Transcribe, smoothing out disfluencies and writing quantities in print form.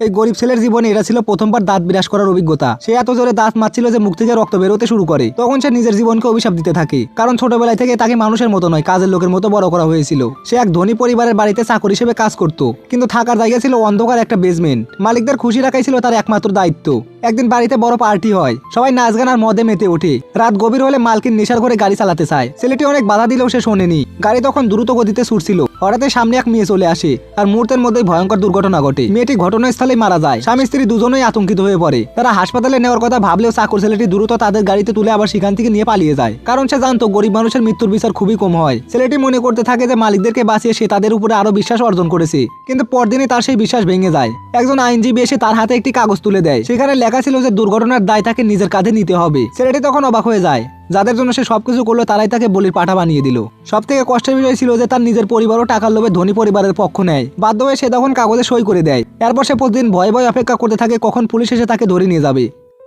এই গরিব ছেলের জীবনে এটা ছিল প্রথমবার দাঁত বিরাজ করার অভিজ্ঞতা। সে এত জোরে দাঁত মারছিল যে মুখ থেকে রক্ত বেরোতে শুরু করে। তখন সে নিজের জীবনকে অভিশাপ দিতে থাকে, কারণ ছোটবেলায় থেকে তাকে মানুষের মতো নয়, কাজের লোকের মতো বড় করা হয়েছিল। সে এক ধনী পরিবারের বাড়িতে চাকর হিসেবে কাজ করত, কিন্তু থাকার জায়গা ছিল অন্ধকার একটা বেসমেন্ট। মালিকদের খুশি রাখাই ছিল তার একমাত্র দায়িত্ব। একদিন বাড়িতে বড় পার্টি হয়, সবাই নাচ গান আর মদে মেতে ওঠে। রাত গভীর হলে মালকিন নেশার করে গাড়ি চালাতে চায়। ছেলেটি অনেক বাধা দিলেও সে শোনেনি। গাড়ি তখন দ্রুত গতিতে ছুটছিল। হঠাৎ সামনে এক মেয়ে চলে আসে, আর মুহূর্তের মধ্যেই ভয়ঙ্কর দুর্ঘটনা ঘটে। মেয়েটি ঘটনাস্থলেই মারা যায়। স্বামী স্ত্রী দুজনেই আতঙ্কিত হয়ে পড়ে। তারা হাসপাতালে নেওয়ার কথা ভাবলেও চাকর ছেলেটি দ্রুত তাদের গাড়িতে তুলে আবার সেখান থেকে নিয়ে পালিয়ে যায়, কারণ সে জানতো গরিব মানুষের মৃত্যুর বিচার খুবই কম হয়। ছেলেটি মনে করতে থাকে যে মালিকদেরকে বাঁচিয়ে সে তাদের উপরে আরো বিশ্বাস অর্জন করেছে, কিন্তু পরদিনই তার সেই বিশ্বাস ভেঙে যায়। একজন আইনজীবী এসে তার হাতে একটি কাগজ তুলে দেয়। সেখানে লেখা ছিল যে দুর্ঘটনার দায় তাকে নিজের কাঁধে নিতে হবে। ছেলেটি তখন অবাক হয়ে যায়। যাদের জন্য সে সবকিছু করলো তারাই তাকে বলির পাঠা বানিয়ে দিল। সব থেকে কষ্টের বিষয় ছিল যে তার নিজের পরিবারও টাকার লোভে ধনী পরিবারের পক্ষ নেয়। বাধ্য হয়ে সে তখন কাগজে সই করে দেয়। এরপর সে প্রতিদিন ভয়ে ভয়ে অপেক্ষা করতে থাকে কখন পুলিশ এসে তাকে ধরে নিয়ে যাবে।